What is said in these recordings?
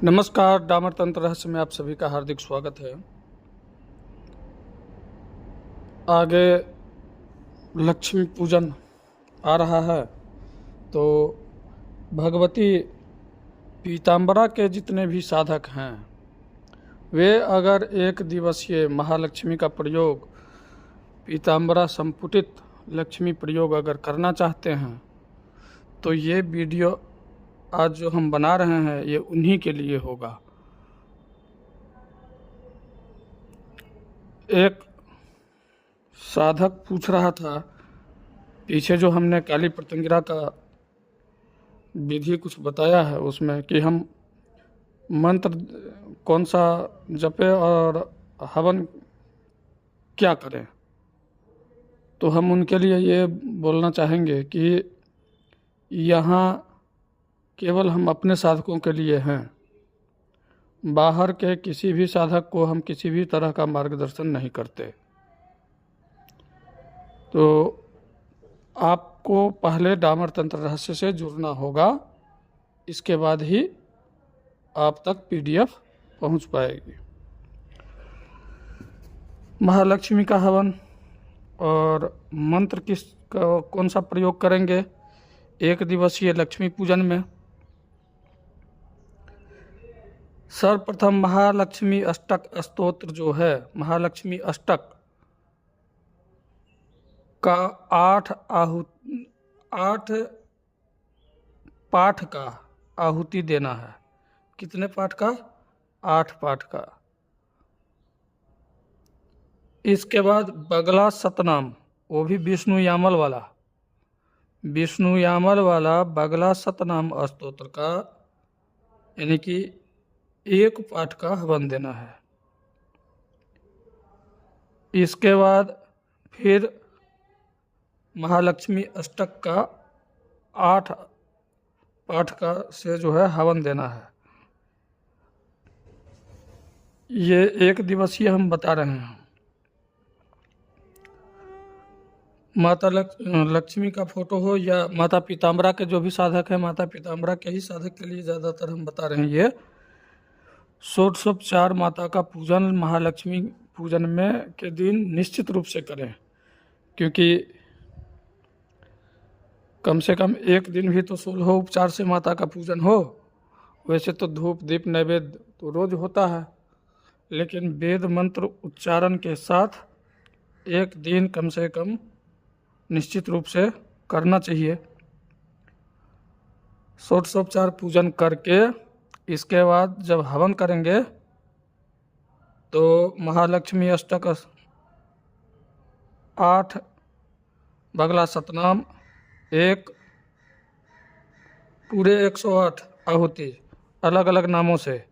नमस्कार, डामर तंत्र रहस्य में आप सभी का हार्दिक स्वागत है। आगे लक्ष्मी पूजन आ रहा है, तो भगवती पीताम्बरा के जितने भी साधक हैं, वे अगर एक दिवसीय महालक्ष्मी का प्रयोग, पीताम्बरा संपुटित लक्ष्मी प्रयोग अगर करना चाहते हैं, तो ये वीडियो आज जो हम बना रहे हैं ये उन्हीं के लिए होगा। एक साधक पूछ रहा था, पीछे जो हमने काली प्रत्यंगिरा का विधि कुछ बताया है उसमें कि हम मंत्र कौन सा जपे और हवन क्या करें, तो हम उनके लिए ये बोलना चाहेंगे कि यहाँ केवल हम अपने साधकों के लिए हैं। बाहर के किसी भी साधक को हम किसी भी तरह का मार्गदर्शन नहीं करते। तो आपको पहले डामर तंत्र रहस्य से जुड़ना होगा, इसके बाद ही आप तक PDF पहुंच पाएगी। महालक्ष्मी का हवन और मंत्र कौन सा प्रयोग करेंगे एक दिवसीय लक्ष्मी पूजन में। सर्वप्रथम महालक्ष्मी अष्टक स्तोत्र जो है, महालक्ष्मी अष्टक का 8 पाठ का आहुति देना है। कितने पाठ का? 8 पाठ का। इसके बाद बगला सतनाम, वो भी विष्णु यामल वाला बगला सतनाम स्तोत्र का यानी कि 1 पाठ का हवन देना है। इसके बाद फिर महालक्ष्मी अष्टक का 8 पाठ का से जो है हवन देना है। ये एक दिवसीय हम बता रहे हैं। माता लक्ष्मी का फोटो हो या माता पीताम्बरा के जो भी साधक है, माता पीताम्बरा के ही साधक के लिए ज़्यादातर हम बता रहे हैं। ये षोडशोपचार माता का पूजन महालक्ष्मी पूजन में के दिन निश्चित रूप से करें, क्योंकि कम से कम एक दिन भी तो 16 उपचार से माता का पूजन हो। वैसे तो धूप दीप नैवेद्य तो रोज होता है, लेकिन वेद मंत्र उच्चारण के साथ एक दिन कम से कम निश्चित रूप से करना चाहिए। षोडशोपचार पूजन करके इसके बाद जब हवन करेंगे तो महालक्ष्मी अष्टक 8 बगला सतनाम, एक पूरे 108 आहुति अलग अलग नामों से,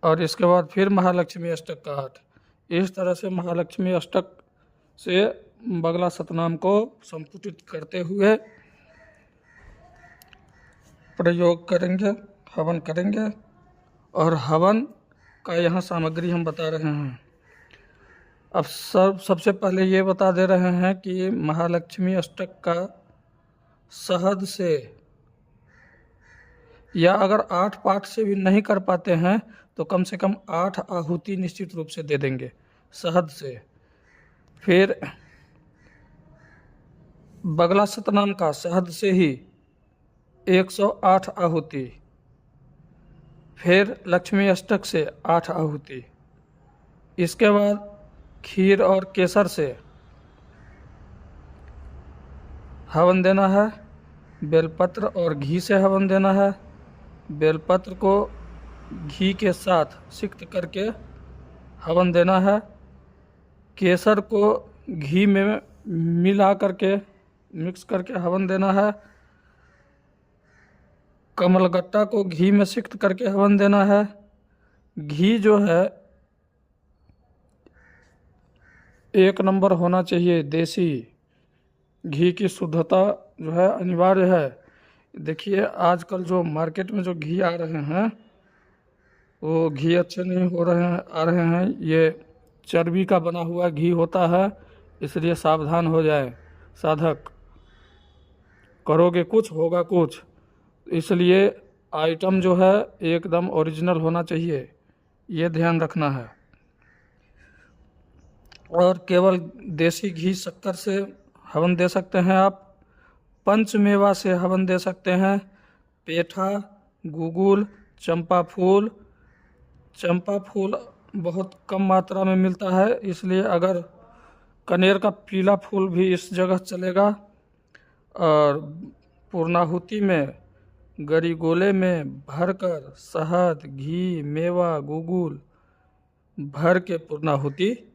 और इसके बाद फिर महालक्ष्मी अष्टक का 8। इस तरह से महालक्ष्मी अष्टक से बगला सतनाम को संपुटित करते हुए प्रयोग करेंगे, हवन करेंगे। और हवन का यहाँ सामग्री हम बता रहे हैं। अब सबसे पहले ये बता दे रहे हैं कि महालक्ष्मी अष्टक का शहद से, या अगर 8 पाठ से भी नहीं कर पाते हैं तो कम से कम 8 आहुति निश्चित रूप से दे देंगे शहद से। फिर बगला सतनाम का शहद से ही 108 आहुति, फिर लक्ष्मी अष्टक से 8 आहुति। इसके बाद खीर और केसर से हवन देना है। बेलपत्र और घी से हवन देना है। बेलपत्र को घी के साथ सिक्त करके हवन देना है। केसर को घी में मिला करके मिक्स करके हवन देना है। कमलगट्टा को घी में सिक्त करके हवन देना है। घी जो है 1 नंबर होना चाहिए, देसी घी की शुद्धता जो है अनिवार्य है। देखिए आजकल जो मार्केट में जो घी आ रहे हैं वो घी अच्छे नहीं आ रहे हैं। ये चर्बी का बना हुआ घी होता है, इसलिए सावधान हो जाए साधक। करोगे कुछ होगा कुछ, इसलिए आइटम जो है एकदम ओरिजिनल होना चाहिए, ये ध्यान रखना है। और केवल देसी घी शक्कर से हवन दे सकते हैं आप। पंचमेवा से हवन दे सकते हैं। पेठा, गुगुल, चंपा फूल बहुत कम मात्रा में मिलता है, इसलिए अगर कनेर का पीला फूल भी इस जगह चलेगा। और पूर्णाहुति में गरी गोले में भरकर शहद, घी, मेवा, गुगुल भर के पूर्णाहुति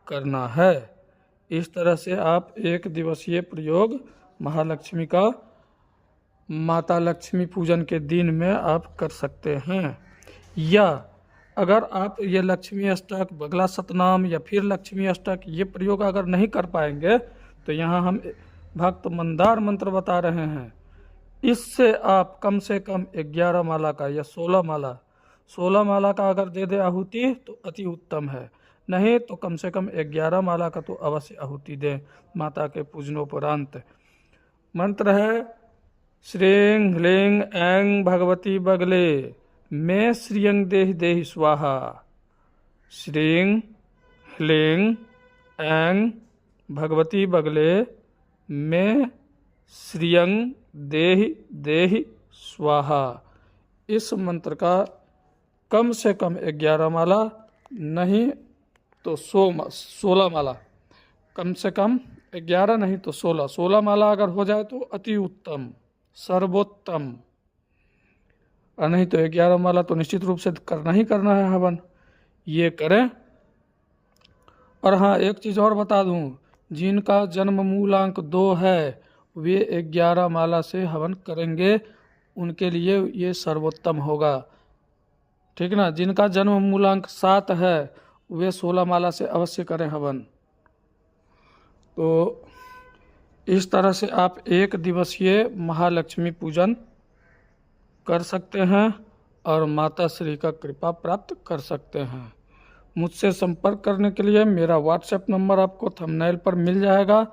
करना है। इस तरह से आप एक दिवसीय प्रयोग महालक्ष्मी का माता लक्ष्मी पूजन के दिन में आप कर सकते हैं। या अगर आप ये लक्ष्मी अष्टक, बगला सतनाम या फिर लक्ष्मी अष्टक ये प्रयोग अगर नहीं कर पाएंगे तो यहाँ हम भक्त मंदार मंत्र बता रहे हैं। इससे आप कम से कम 11 माला का या 16 माला का अगर दे दे आहुति तो अति उत्तम है। नहीं तो कम से कम 11 माला का तो अवश्य आहुति दें माता के पूजनोपरांत। मंत्र है श्रीं ह्लीं ऐं भगवती बगले मैं श्रियं देहि देहि स्वाहा। श्रीं ह्लीं ऐं भगवती बगले मैं श्रियं देहि देहि स्वाहा। इस मंत्र का कम से कम 11 माला, नहीं तो 16 माला, कम से कम 11 नहीं तो 16 माला अगर हो जाए तो अति उत्तम, सर्वोत्तम। और नहीं तो 11 माला तो निश्चित रूप से करना ही करना है हवन, ये करें। और हाँ, एक चीज़ और बता दूं, जिनका जन्म मूलांक 2 है वे 11 माला से हवन करेंगे, उनके लिए ये सर्वोत्तम होगा। ठीक ना। जिनका जन्म मूलांक 7 है वे 16 माला से अवश्य करें हवन। तो इस तरह से आप एक दिवसीय महालक्ष्मी पूजन कर सकते हैं और माता श्री का कृपा प्राप्त कर सकते हैं। मुझसे संपर्क करने के लिए मेरा व्हाट्सएप नंबर आपको थंबनेल पर मिल जाएगा।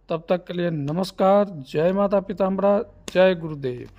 तब तक के लिए नमस्कार। जय माता पीताम्बरा, जय गुरुदेव।